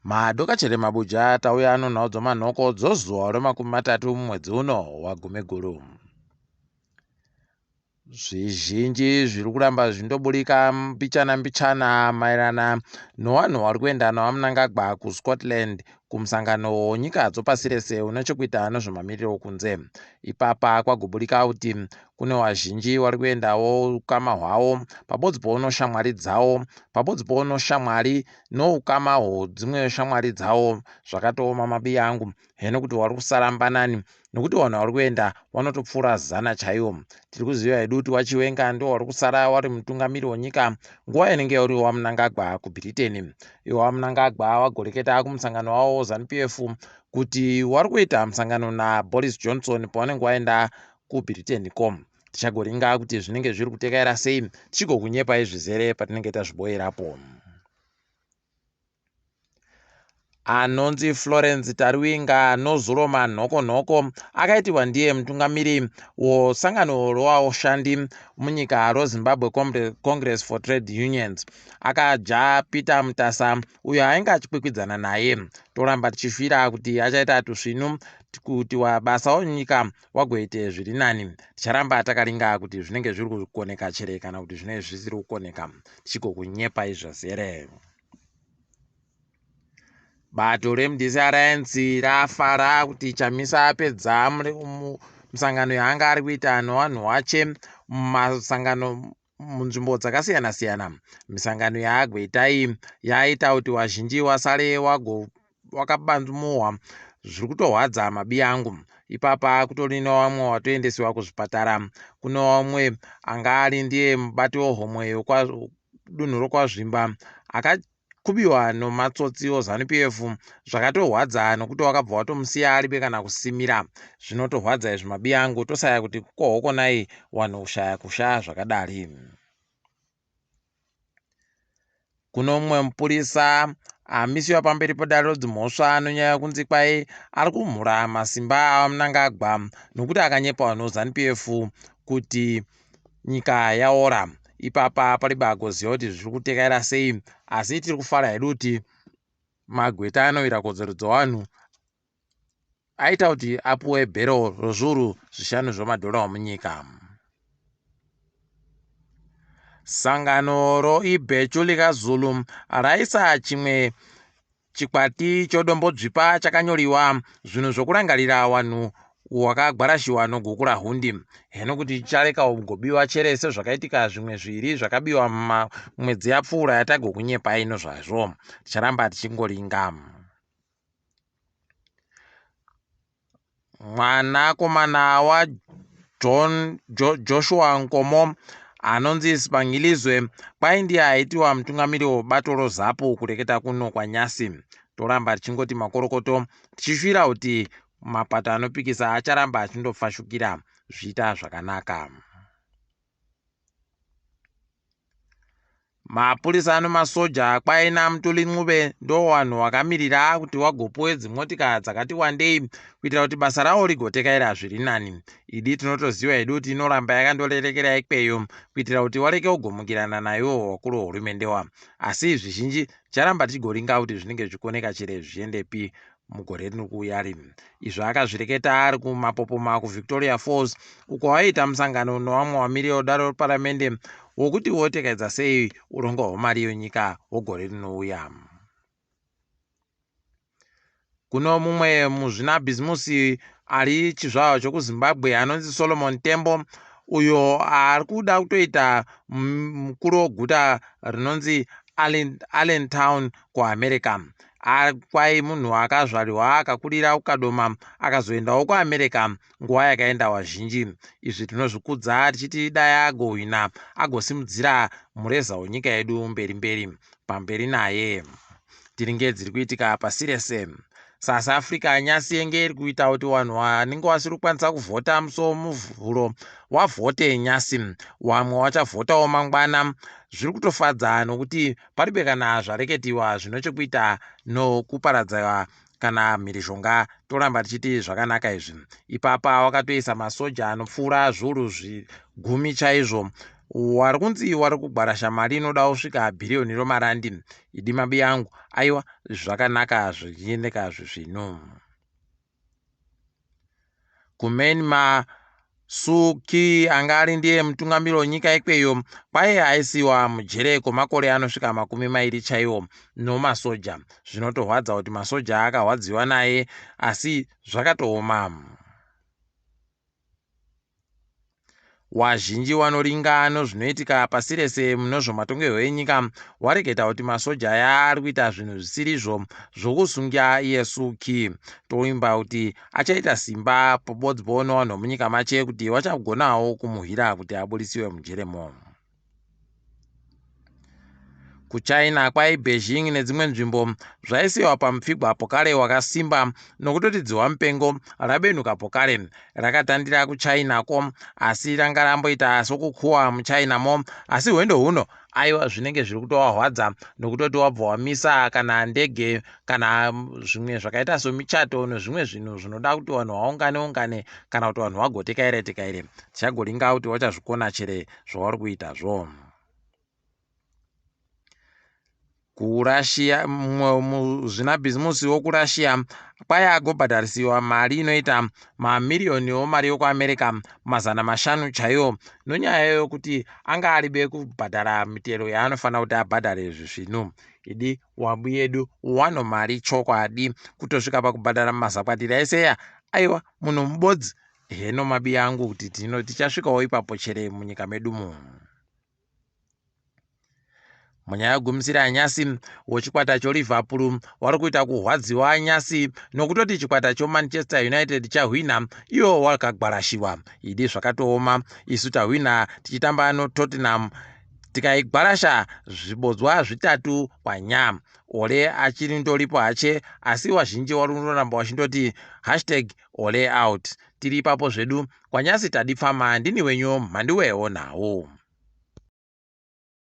WeNhau tauya ano nhau dzomanhoko dzozuva re30 mwedzi uno waGumiguru. Zvizhinji zviri kuramba zvindoburika mbichana maerana nowanhu vari kuenda naMhanduwe kuScotland kumusangano wonyika dzopasi rese une chekuita nezvemamiriro okunze. Ipapa kwagoburika kuti kune wazhinji vari kuendawo ukama hwavo pabodzi poono shamwari dzavo, pabodzi poono shamwari noukama hwedzimwe shamwari dzavo zvakatooma mabi angu heno kuti vari kusara mbanani nokuti vanhu vari kuenda vanotopfuura 100 chaivo. Tiri kuziva hedu kuti wachiwenga ndo wari kusara wari mutungamiri wenyika nguva inenge uri waMhanduwe kuBritain. Iwo waMhanduwe wagoreketa kumusangano wavo ZANU-PF kuti wari kuita musangano naBoris Johnson pawanenge waenda kuBritain com. Tichagoringa kuti zvinenge zviri kutekaira sei, tichigokunyepai zvizere patinenge tazviboyerapo. Anonzi Florence Tariwinga nozoroma nhoko akaitiwa ndiye mutungamiri wosangano rwavashandi munyika roZimbabwe Congress for Trade Unions. Akaja Peter Mutasa uyo ainge achikwikwidzana naye. Toramba tichifira kuti achaita tusvinu kuti wabasa wenyika wagoite zviri nani. Ticharamba takaringa kuti zvinenge zviri kukoneka chere kana kuti zvinenge zvisiri kukoneka, tichigokunyepai zvazere. Bato reMDC Alliance rafara kuti Chamisa apedza musangano yaanga ari kuita navanhu vache mumasangano munzvimbo dzakasiyana-siyana. Misangano yaagoitai yaita kuti wazhinji wasare wakabanzumuhwa zviri kutorwadza mabi angu. Ipapa kutori nevamwe watoendesiwa kuzvipatara. Kuno vamwe anga ari ndiye mubati wehomwe dunhu rokwazvimba kubiwa nomatsotsi oZANU-PF zvakatorwadza nokuti wakabva watomusiya aribe kana kusimira. Zvinotorwadza izvi mabi angu, tosaya kuti kukohokonai wanhu kushaya kusha zvakadari. Kuno mumwe mupurisa amisiwa pamberi pedare rodzimhosva nonyaya kunzi kwai ari kumhura masimba aMhanduwe nokuti akanyepa vanhu veZANU-PF kuti nyika yaora. Ipapa paribe agoziva kuti zviri kutekaira sei, asi tiri kufara hedu kuti magweta anowira kodzero dzevanhu aita kuti apuwe bhero rozviuru 5 zvemadhora munyika. Sangano roIbhechu likaZulu raisa chimwe chikwati chodombodzvipa chakanyoriwa zvinhu zvokurangarira wanhu wakagwarashiwa nogukura hundi. Heno kuti chareka ugobiwa chere sezvakaitika zvimwe zviri zvakabiwa mwedzi yapfuura yatagokunyepai nozvazvo. Ticharamba tichingoringa. Mwanakomana Joshua Nkomo anonzi Sibangilizwe kwai ndiye aitiwa mutungamiri webato roZAPU kureketa kuno kwaNyasi. Toramba tichingoti makorokoto tichifira kuti mapato anopikisa acharamba achindofashukira zviita zvakanaka. Mapurisa nomasoja kwaina Mthuli Ncube ndo wanhu wakamirira kuti wagopuwe dzimwotika dzakati wandei kuitira kuti basa rawo rigotekaira zviri nani. Idi tinotoziva hedu kuti inoramba yakandorerekera ikweyo kuitira kuti wareke kugomukirana nayo wakuru wehurumendewa. Asi zvizhinji ticharamba tichigoringa kuti zvinenge zvikoneka chere zviendepi mugore riri kuuya rino. Izvi akazvireketa ari kumapopoma kuVictoria Falls uko waita musangano nowamwe wamiriri wedare reparamende wokuti wotekaidza sei urongo hwemari yenyika wogore rinouya. Kuno mumwe muzvinabhizimusi ari chizvarwa chokuZimbabwe anonzi Solomon Tembo uyo ari kuda kutoita mukuru weguta rinonzi Allentown kuAmerica. Kwai munhu akazvarwa akakurira ukadoma akazoendawo kuAmerica nguva yakaenda wazhinji. Izvi tinozvikudza tichiti dai agohwina agosimudzira mureza wenyika yedu mberi pamberi naye. Tiringe dziri kuitika pasi rese. South Africa nyasi yenge iri kuita kuti wanhu wanenge wasiri kukwanisa kuvhota muvhuro wavhote nyasi, wamwe wachavhotawo mangwana. Zviri kutofadza nokuti paribe kana zvareketiwa zvinochekuita nokuparadza kana mhirizhonga. Toramba tichiti zvakanaka izvi. Ipapa wakatoisa masoja anopfuura zviuru 10 chaizvo wari kunzi wari kugwarasha mari inoda kusvika bhiriyoni romarandi. Idi mabi yangu, aiwa zvakanaka zvichiendeka zvino. Suki anga ari ndiye mutungamiri wenyika ikweyo kwaye aisiwa mujere kwemakore anosvika 20 chaiwo nomasoja. Zvinotorwadza kuti masoja akarwadziwa naye asi zvakatooma. Wazhinji wanoringa nozvinoitika pasi rese munozvomatongerwo enyika wareketa kuti masoja ari kuita zvinhu zvisirizvo zvokusunga iye Suki. Toimba kuti achaita simba pobodzwa nevanhu munyika mache kuti vachagonawo kumuhwira kuti abudisiwe mujeremo. KuChina kwai Beijing nedzimwe nzvimbo zvaisiwa pamupfigwa pokare wakasimba nokutoti dzihwa mupengo rabenuka pokare rakatandira kuChina ko, asi ranga ramboita sokukuwa muChina mo, asi hwendo huno aiwa zvinenge zviri kutowarwadza nokutoti wabva wamisa kana ndege kana zvimwe zvakaita somichato nezvimwe zvinhu zvinoda kuti vanhu vaungane kana kuti vanhu vagotekaire tichagoringa kuti wachazvikona chere zvavari kuita zvo. KuRussia muzvina bhizimusi wokuRussia kwaya agobhadharisiwa mari inoita mamiriyoni omari yokuAmerica 500 chaiwo nonyaya yokuti anga aribe kubhadhara mitero yaanofanira kuti abhadhare zvinhu. Idi wabu yedu wano mari chokwadi kutosvika pakubhadhara mazakwatiri aiseya. Aiwa munhu mubodzi. Heno mabi yangu kuti tichasvikawo ipapo chere munyika medumo. Munyaya yegumisira nyasi wechikwata choLiverpool wari kuita kuhwadziwa nyasi nokutoti chikwata choManchester United chahwina iwo wakagwarashiwa. Idi zvakatooma, isu tahwina tichitamba noTottenham tikaigwarasha zvibodzwa 3-0. Ole achiri ndoripo hache, asi wazhinji wari kunoramba wachindoti #ole out. Tiri ipapo zvedu kwanyasi tadipfama. Ndini wenyu Mhanduwe WeNhau.